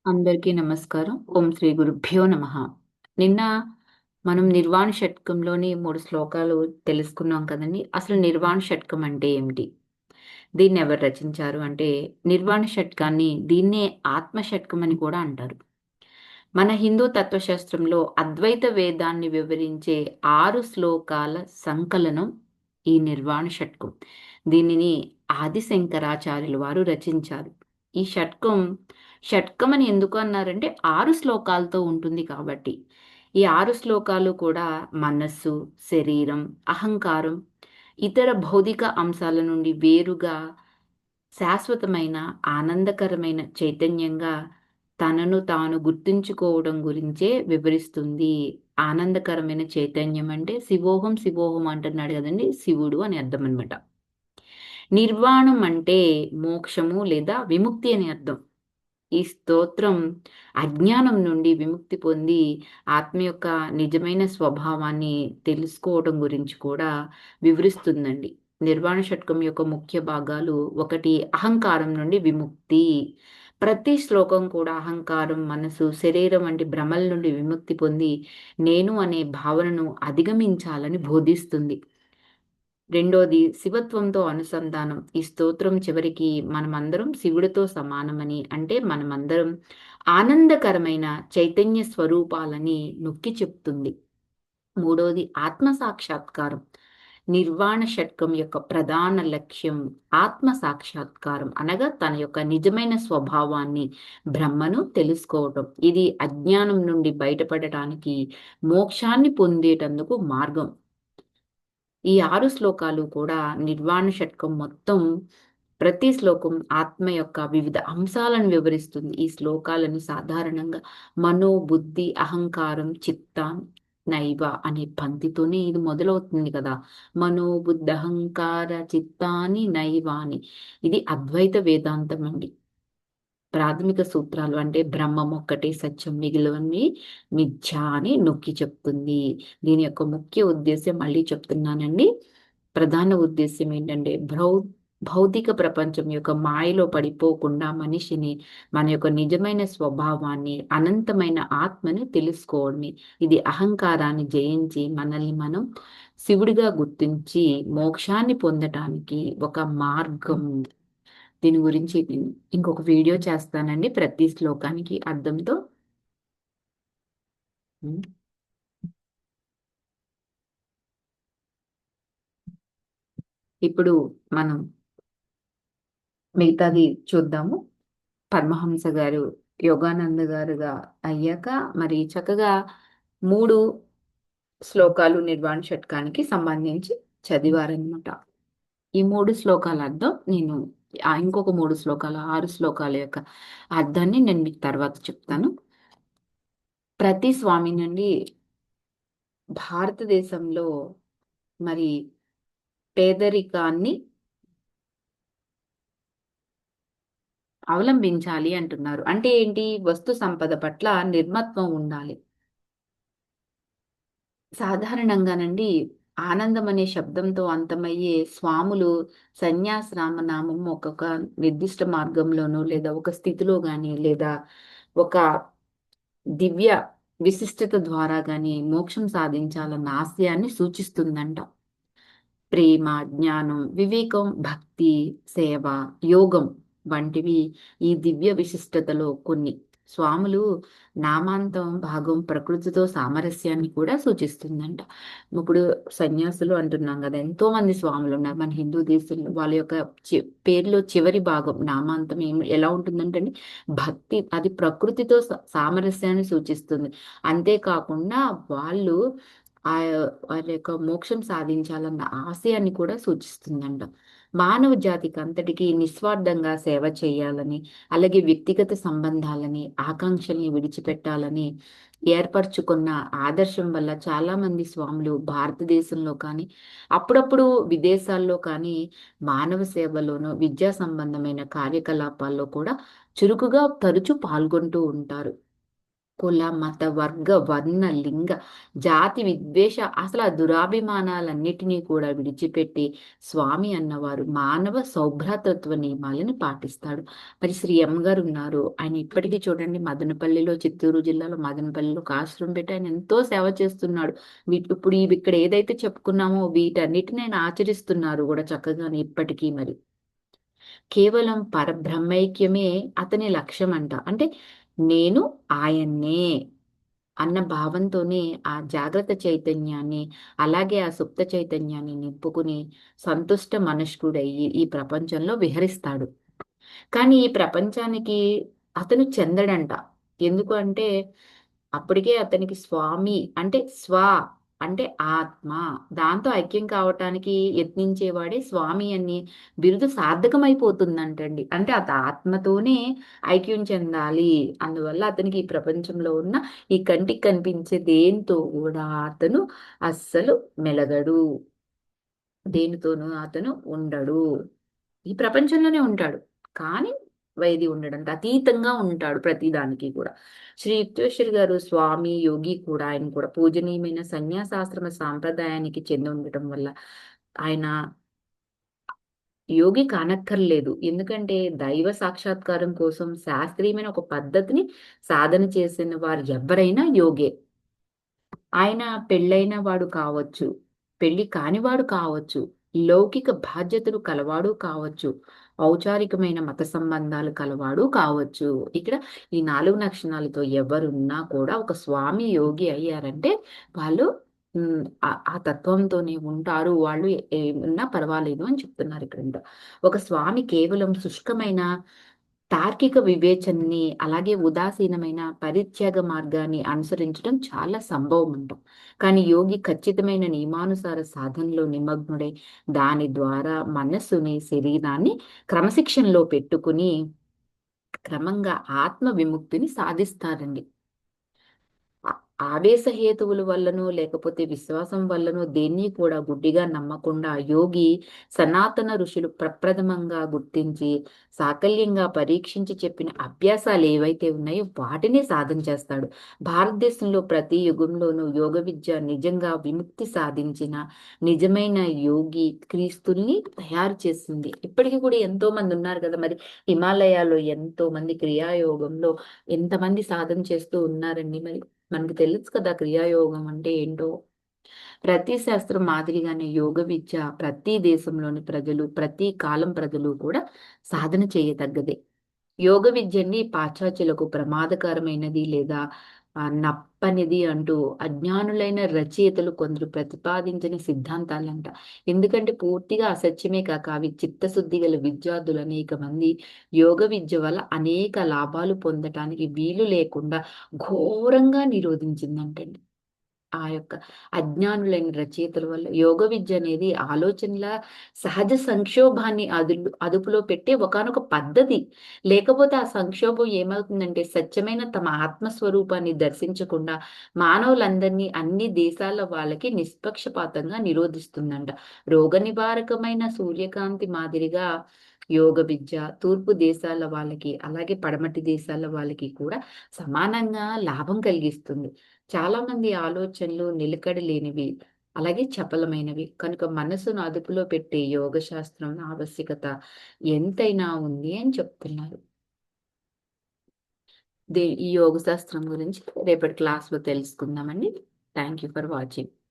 అందరికీ నమస్కారం. ఓం శ్రీ గురుభ్యో నమః. నిన్న మనం నిర్వాణ షట్కంలోని 3 శ్లోకాలు తెలుసుకున్నాం కదండీ! అసలు నిర్వాణ షట్కం అంటే ఏమిటి? దీన్నెవరు రచించారు అంటే, నిర్వాణ షట్కాన్ని దీన్నే ఆత్మ షట్కం అని కూడా అంటారు. మన హిందూ తత్వశాస్త్రంలో అద్వైత వేదాన్ని వివరించే 6 శ్లోకాల సంకలనం ఈ నిర్వాణ షట్కం. దీనిని ఆది శంకరాచార్యుల వారు రచించారు. ఈ షట్కం అని ఎందుకు అన్నారంటే 6 శ్లోకాలతో ఉంటుంది కాబట్టి. ఈ 6 శ్లోకాలు కూడా మనస్సు, శరీరం, అహంకారం, ఇతర భౌతిక అంశాల నుండి వేరుగా శాశ్వతమైన, ఆనందకరమైన చైతన్యంగా తనను తాను గుర్తుంచుకోవడం గురించే వివరిస్తుంది. ఆనందకరమైన చైతన్యం అంటే శివోహం, శివోహం అంటున్నాడు గదండీ! శివుడు అని అర్థమనమాట. నిర్వాణం అంటే మోక్షము లేదా విముక్తి అని అర్థం. ఈ స్తోత్రం అజ్ఞానం నుండి విముక్తి పొంది ఆత్మ యొక్క నిజమైన స్వభావాన్ని తెలుసుకోవడం గురించి కూడా వివరిస్తుందండి. నిర్వాణ షట్కం యొక్క ముఖ్య భాగాలు ఒకటి అహంకారం నుండి విముక్తి. ప్రతి శ్లోకం కూడా అహంకారం, మనసు, శరీరం వంటి భ్రమల నుండి విముక్తి పొంది నేను అనే భావనను అధిగమించాలని బోధిస్తుంది. రెండోది శివత్వంతో అనుసంధానం. ఈ స్తోత్రం చివరికి మనమందరం శివుడితో సమానమని, అంటే మనమందరం ఆనందకరమైన చైతన్య స్వరూపాలని నొక్కి చెప్తుంది. మూడోది ఆత్మ సాక్షాత్కారం. నిర్వాణ షట్కం యొక్క ప్రధాన లక్ష్యం ఆత్మ సాక్షాత్కారం. అనగా తన యొక్క నిజమైన స్వభావాన్ని, బ్రహ్మను తెలుసుకోవటం. ఇది అజ్ఞానం నుండి బయటపడటానికి, మోక్షాన్ని పొందేటందుకు మార్గం. ఈ 6 శ్లోకాలు కూడా నిర్వాణ షట్కం మొత్తం ప్రతి శ్లోకం ఆత్మ యొక్క వివిధ అంశాలను వివరిస్తుంది. ఈ శ్లోకాలను సాధారణంగా మనో, బుద్ధి, అహంకారం, చిత్త, నైవ అనే పంక్తితోనే ఇది మొదలవుతుంది కదా! మనో, బుద్ధి, అహంకార, చిత్తాని, నైవాని. ఇది అద్వైత వేదాంతం అండి. ప్రాథమిక సూత్రాలు అంటే బ్రహ్మం ఒక్కటే సత్యం, మిగిలినవన్నీ మిథ్య అని నొక్కి చెప్తుంది. దీని యొక్క ముఖ్య ఉద్దేశ్యం మళ్ళీ చెప్తున్నానండి. ప్రధాన ఉద్దేశ్యం ఏంటంటే భౌతిక ప్రపంచం యొక్క మాయలో పడిపోకుండా మనిషిని మన యొక్క నిజమైన స్వభావాన్ని, అనంతమైన ఆత్మని తెలుసుకోవడమే. ఇది అహంకారాన్ని జయించి మనల్ని మనం శివుడిగా గుర్తించి మోక్షాన్ని పొందటానికి ఒక మార్గం. దీని గురించి నేను ఇంకొక వీడియో చేస్తానండి ప్రతి శ్లోకానికి అర్థంతో. ఉమ్. ఇప్పుడు మనం మిగతాది చూద్దాము. పరమహంస గారు యోగానంద గారుగా అయ్యాక మరి చక్కగా 3 శ్లోకాలు నిర్వాణ షట్కానికి సంబంధించి చదివారనమాట. ఈ 3 శ్లోకాల అర్థం నేను ఇంకొక 3 శ్లోకాలు 6 శ్లోకాల యొక్క అర్థాన్ని నేను మీకు తర్వాత చెప్తాను. ప్రతి స్వామి నుండి భారతదేశంలో మరి పేదరికాన్ని అవలంబించాలి అంటున్నారు. అంటే ఏంటి? వస్తు సంపద పట్ల నిర్మత్వం ఉండాలి. సాధారణంగానండి ఆనందం అనే శబ్దంతో అంతమయ్యే స్వాములు సన్యాసరామనామం ఒక్కొక్క నిర్దిష్ట మార్గంలోనో లేదా ఒక స్థితిలో గాని లేదా ఒక దివ్య విశిష్టత ద్వారా గాని మోక్షం సాధించాలన్న ఆశయాన్ని సూచిస్తుందంట. ప్రేమ, జ్ఞానం, వివేకం, భక్తి, సేవ, యోగం వంటివి ఈ దివ్య విశిష్టతలో కొన్ని. స్వాములు నామాంతం భాగం ప్రకృతితో సామరస్యాన్ని కూడా సూచిస్తుందంట. ఇప్పుడు సన్యాసులు అంటున్నాం కదా! ఎంతో మంది స్వాములు ఉన్నారు మన హిందూ దేశంలో. వాళ్ళ యొక్క పేరులో చివరి భాగం నామాంతం ఎలా ఉంటుందంటే అండి, భక్తి. అది ప్రకృతితో సామరస్యాన్ని సూచిస్తుంది. అంతేకాకుండా వాళ్ళు ఆ వాళ్ళ యొక్క మోక్షం సాధించాలన్న ఆశయాన్ని కూడా సూచిస్తుందంట. మానవ జాతికి అంతటికీ నిస్వార్థంగా సేవ చేయాలని, అలాగే వ్యక్తిగత సంబంధాలని, ఆకాంక్షల్ని విడిచిపెట్టాలని ఏర్పరచుకున్న ఆదర్శం వల్ల చాలామంది స్వాములు భారతదేశంలో కానీ, అప్పుడప్పుడు విదేశాల్లో కానీ మానవ సేవలోనూ, విద్యా సంబంధమైన కార్యకలాపాల్లో కూడా చురుకుగా తరచూ పాల్గొంటూ ఉంటారు. కుల మత వర్గ వర్ణ లింగ జాతి విద్వేష అసలు ఆ దురాభిమానాలన్నిటినీ కూడా విడిచిపెట్టి స్వామి అన్నవారు మానవ సౌభ్రాతత్వ నియమాలను పాటిస్తాడు. మరి శ్రీ ఎం గారు ఉన్నారు, ఆయన ఇప్పటికీ చూడండి మదనపల్లిలో, చిత్తూరు జిల్లాలో మదనపల్లిలో ఒక ఆశ్రమం పెట్టి ఆయన ఎంతో సేవ చేస్తున్నాడు. ఇప్పుడు ఇవి ఇక్కడ ఏదైతే చెప్పుకున్నామో వీటన్నిటిని ఆయన ఆచరిస్తున్నారు కూడా చక్కగానే ఇప్పటికీ. మరి కేవలం పరబ్రహ్మైక్యమే అతని లక్ష్యం అంట. అంటే నేను ఆయన్నే అన్న భావంతోనే ఆ జాగ్రత్త చైతన్యాన్ని, అలాగే ఆ సుప్త చైతన్యాన్ని నింపుకుని సంతుష్ట మనస్కుడయ్యి ఈ ప్రపంచంలో విహరిస్తాడు. కానీ ఈ ప్రపంచానికి అతను చెందడంట. ఎందుకు అంటే అప్పటికే అతనికి స్వామి అంటే అంటే ఆత్మ, దాంతో ఐక్యం కావటానికి యత్నించేవాడే స్వామి అని బిరుదు సార్థకమైపోతుందంటండి. అంటే అత ఆత్మతోనే ఐక్యం చెందాలి. అందువల్ల అతనికి ఈ ప్రపంచంలో ఉన్న ఈ కంటికి కనిపించే దేంతో కూడా అతను అస్సలు మెలగడు, దేనితోనూ అతను ఉండడు. ఈ ప్రపంచంలోనే ఉంటాడు. కానీ వైది ఉండడంట అతీతంగా ఉంటాడు ప్రతిదానికి కూడా. శ్రీ యుక్తేశ్వర్ గారు స్వామి, యోగి కూడా, ఆయన కూడా పూజనీయమైన సన్యాసాశ్రమ సాంప్రదాయానికి చెంది ఉండటం వల్ల ఆయన యోగి కానక్కర్లేదు. ఎందుకంటే దైవ సాక్షాత్కారం కోసం శాస్త్రీయమైన ఒక పద్ధతిని సాధన చేసిన వారు ఎవ్వరైనా యోగే. ఆయన పెళ్ళైన వాడు కావచ్చు, పెళ్లి కానివాడు కావచ్చు, లౌకిక బాధ్యతలు కలవాడు కావచ్చు, ఔచారికమైన మత సంబంధాలు కలవాడు కావచ్చు. ఇక్కడ ఈ 4 లక్షణాలతో ఎవరున్నా కూడా ఒక స్వామి యోగి అయ్యారంటే వాళ్ళు ఆ తత్వంతోనే ఉంటారు. వాళ్ళు ఏమున్నా పర్వాలేదు అని చెప్తున్నారు ఇక్కడ. ఒక స్వామి కేవలం శుష్కమైన తార్కిక వివేచనని, అలాగే ఉదాసీనమైన పరిత్యాగ మార్గాన్ని అనుసరించడం చాలా సంభవం అంటాం. కానీ యోగి ఖచ్చితమైన నియమానుసార సాధనలో నిమగ్నుడై దాని ద్వారా మనస్సుని, శరీరాన్ని క్రమశిక్షణలో పెట్టుకుని క్రమంగా ఆత్మ విముక్తిని సాధిస్తారండి. ఆ- ఆవేశ హేతువుల వల్లనో లేకపోతే విశ్వాసం వల్లనో దేన్ని కూడా గుడ్డిగా నమ్మకుండా యోగి సనాతన ఋషులు ప్రప్రథమంగా గుర్తించి సాకల్యంగా పరీక్షించి చెప్పిన అభ్యాసాలు ఏవైతే ఉన్నాయో వాటిని సాధన చేస్తాడు. భారతదేశంలో ప్రతి యుగంలోనూ యోగ విద్య నిజంగా విముక్తి సాధించిన నిజమైన యోగి క్రీస్తుల్ని తయారు చేసింది. ఇప్పటికీ కూడా ఎంతో మంది ఉన్నారు కదా. మరి హిమాలయాల్లో ఎంతో మంది క్రియాయోగంలో ఎంతమంది సాధన చేస్తూ ఉన్నారండి. మరి మనకు తెలుసు కదా క్రియాయోగం అంటే ఏంటో. ప్రతి శాస్త్రం మాదిరిగానే యోగ విద్య ప్రతి దేశంలోని ప్రజలు, ప్రతి కాలం ప్రజలు కూడా సాధన చేయతగ్గదే. యోగ విద్యని పాశ్చాత్యులకు ప్రమాదకరమైనది లేదా నప్పనిది అంటూ అజ్ఞానులైన రచయితలు కొందరు ప్రతిపాదించిన సిద్ధాంతాలంట. ఎందుకంటే పూర్తిగా అసత్యమే కాక అవి చిత్తశుద్ధి గల విద్యార్థులు అనేక మంది యోగ విద్య వల్ల అనేక లాభాలు పొందటానికి వీలు లేకుండా ఘోరంగా నిరోధించిందంటండి. ఆ యొక్క అజ్ఞానులైన రచయితల వల్ల యోగ విద్య అనేది ఆలోచనల సహజ సంక్షోభాన్ని అదుపులో పెట్టే ఒకానొక పద్ధతి. లేకపోతే ఆ సంక్షోభం ఏమవుతుందంటే సత్యమైన తమ ఆత్మస్వరూపాన్ని దర్శించకుండా మానవులందరినీ అన్ని దేశాల వాళ్ళకి నిష్పక్షపాతంగా నిరోధిస్తుందంట. రోగ నివారకమైన సూర్యకాంతి మాదిరిగా యోగ విద్య తూర్పు దేశాల వాళ్ళకి, అలాగే పడమటి దేశాల వాళ్ళకి కూడా సమానంగా లాభం కలిగిస్తుంది. చాలా మంది ఆలోచనలు నిలకడ లేనివి, అలాగే చపలమైనవి కనుక మనసును అదుపులో పెట్టే యోగ శాస్త్రం ఆవశ్యకత ఎంతైనా ఉంది అని చెప్తున్నారు. ఈ యోగ శాస్త్రం గురించి రేపటి క్లాస్లో తెలుసుకుందామండి. Thank you for watching.